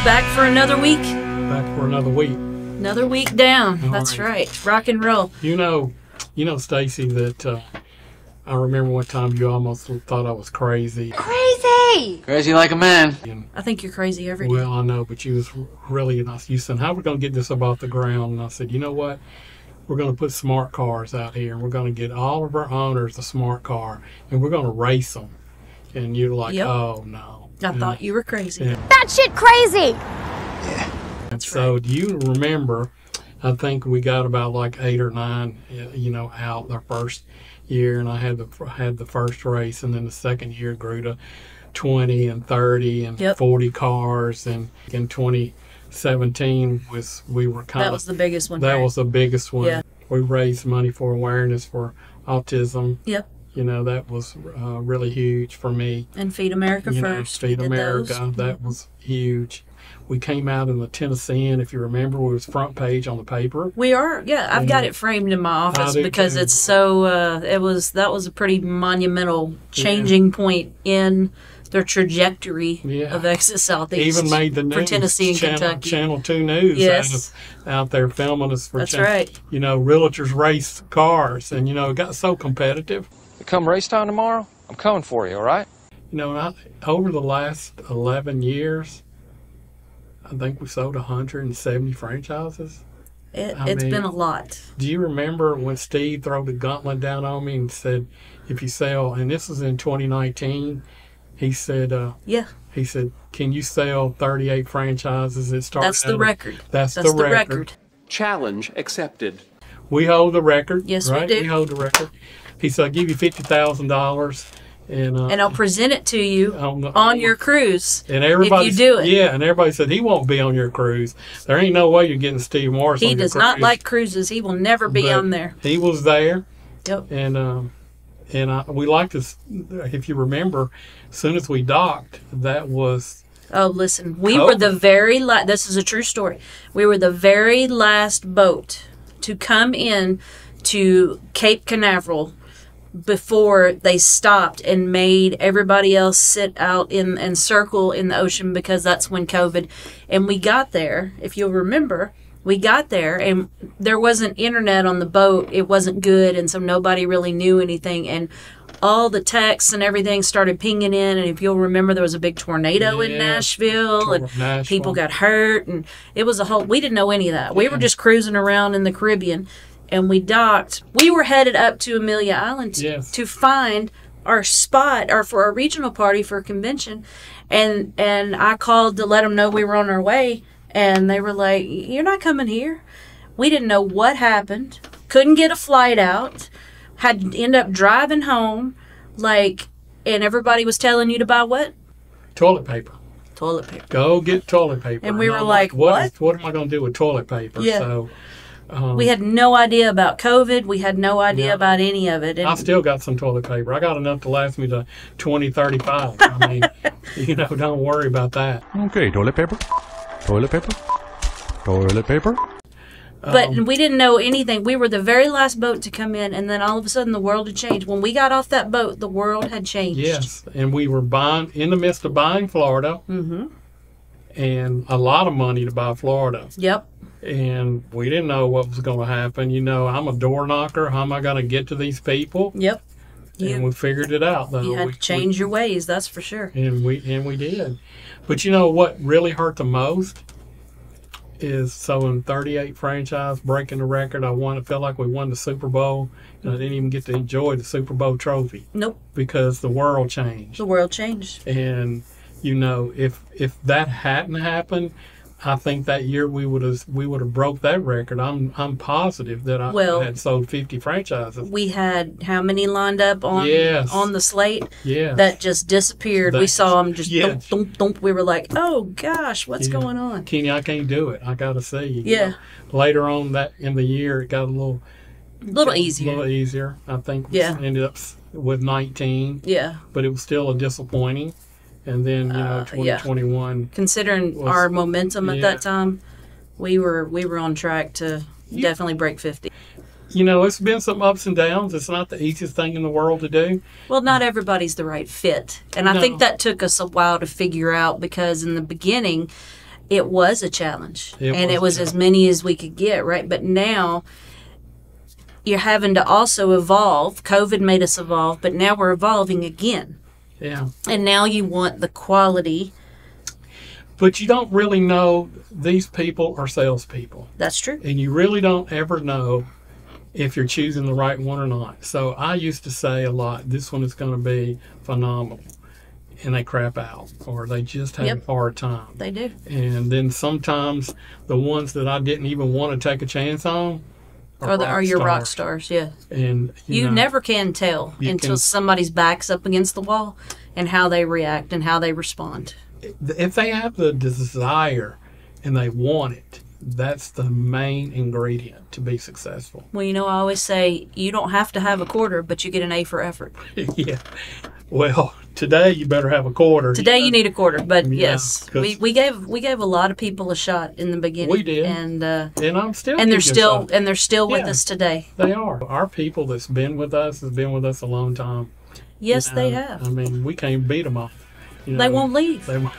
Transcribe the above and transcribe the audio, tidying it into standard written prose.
Back for another week. Back for another week. Another week down. All That's right. Rock and roll. You know, Stacy, that I remember one time you almost thought I was crazy. Crazy! Crazy like a man. I think you're crazy every day. Well, I know, but you was really nice. You said, how are we going to get this up off the ground? And I said, you know what? We're going to put smart cars out here, and we're going to get all of our owners a smart car, and we're going to race them. And you're like, Yep. oh, no. I thought you were crazy. Yeah. That shit crazy! That's So right. do you remember, I think we got about like 8 or 9, out the first year, and I had the first race, and then the second year grew to 20 and 30 and Yep. 40 cars, and in 2017 we were kind That of, was the biggest one. that right? was the biggest one. Yeah. We raised money for awareness for autism. Yep. That was really huge for me. And Feed America First. Feed We did America, those. that was huge. We came out in the Tennessean, if you remember, we was front page on the paper. We are, yeah. I've got it framed in my office do because too. it's so. That was a pretty monumental changing point in their trajectory Yeah. of Exit Southeast. Even made the news. for Tennessee and Kentucky. Channel 2 News Yes. out there filming us for That's right. realtors race cars, and it got so competitive. Come race time tomorrow, I'm coming for you, all right? Over the last 11 years, I think we sold 170 franchises. It's been a lot. Do you remember when Steve threw the gauntlet down on me and said, if you sell, and this was in 2019, he said, Yeah. he said, can you sell 38 franchises? It started That's the record. That's That's the record. Challenge accepted. We hold the record. Yes, we right? do. We hold the record. He said, I'll give you $50,000. And I'll present it to you On on the- your cruise And everybody, if you do it. Yeah, and everybody said he won't be on your cruise. There ain't no way you're getting Steve Morris on He your does cruise. not like cruises. He will never be But on there. He was there, Yep. and we liked this. If you remember, as soon as we docked, that was Oh, listen. We COVID. were the very last. This is a true story. We were the very last boat to come in to Cape Canaveral before they stopped and made everybody else sit out and circle in the ocean because that's when COVID. And we got there, if you'll remember, we got there and there wasn't internet on the boat. It wasn't good, and so nobody really knew anything. And all the texts and everything started pinging in. And if you'll remember, there was a big tornado in Yeah, Nashville, and Nashville. people got hurt, and it was a whole. We didn't know any of that. We were just cruising around in the Caribbean. And we docked. We were headed up to Amelia Island Yes. to find our spot, or for a regional party for a convention. And I called to let them know we were on our way. And they were like, "You're not coming here." We didn't know what happened. Couldn't get a flight out. Had to end up driving home. And everybody was telling you to buy what? toilet paper. Toilet paper. Go get toilet paper. And we were I'm like, what am I going to do with toilet paper? Yeah. So We had no idea about COVID. We had no idea Yeah. about any of it. I And still got some toilet paper. I got enough to last me to 2035. I mean, don't worry about that. Okay, toilet paper. Toilet paper. Toilet paper. But we didn't know anything. We were the very last boat to come in, and then all of a sudden the world had changed. When we got off that boat, the world had changed. Yes, and we were in the midst of buying Florida, and a lot of money to buy Florida. Yep. And we didn't know what was going to happen. I'm a door knocker. How am I going to get to these people? Yep. And we figured it out, though. You had to change your ways, that's for sure. And we did. But what really hurt the most is in 38 franchise, breaking the record, I felt like we won the Super Bowl, and I didn't even get to enjoy the Super Bowl trophy Nope. because the world changed. The world changed. And if that hadn't happened, I think that year we would have broke that record. I'm positive that I had sold 50 franchises. We had how many lined up on Yes. on the slate Yes. that just disappeared. We That- saw them just Yes. thump, thump, thump. We were like, oh gosh, what's Yeah. going on? Kenny, I can't do it. I got to see you. Yeah. Later on that in the year, it got a little Easier. I think Yeah. we ended up with 19, Yeah. but it was still a disappointing. And then, 2021. Considering was- our momentum at yeah. that time, we were on track to definitely break 50. It's been some ups and downs. It's not the easiest thing in the world to do. Well, not everybody's the right fit. And I No. think that took us a while to figure out because in the beginning, it was a challenge. It was as many as we could get, right? But now you're having to also evolve. COVID made us evolve, but now we're evolving again. Yeah. And now you want the quality. But you don't really know these people are salespeople. That's true. And you really don't ever know if you're choosing the right one or not. So I used to say a lot, this one is going to be phenomenal. And they crap out, or they just have a hard time. They do. And then sometimes the ones that I didn't even want to take a chance on are your rock stars, yeah. And you know, never can tell until somebody's back's up against the wall and how they react and how they respond. If they have the desire and they want it, that's the main ingredient to be successful. Well, I always say you don't have to have a quarter, but you get an A for effort. Yeah. Well, today you better have a quarter. Today you need a quarter, but yes, we gave a lot of people a shot in the beginning. We did, and I'm still, and they're still with us today. They are. Our people that's been with us has been with us a long time. Yes, they have. I mean, we can't beat them all. They won't leave. They won't.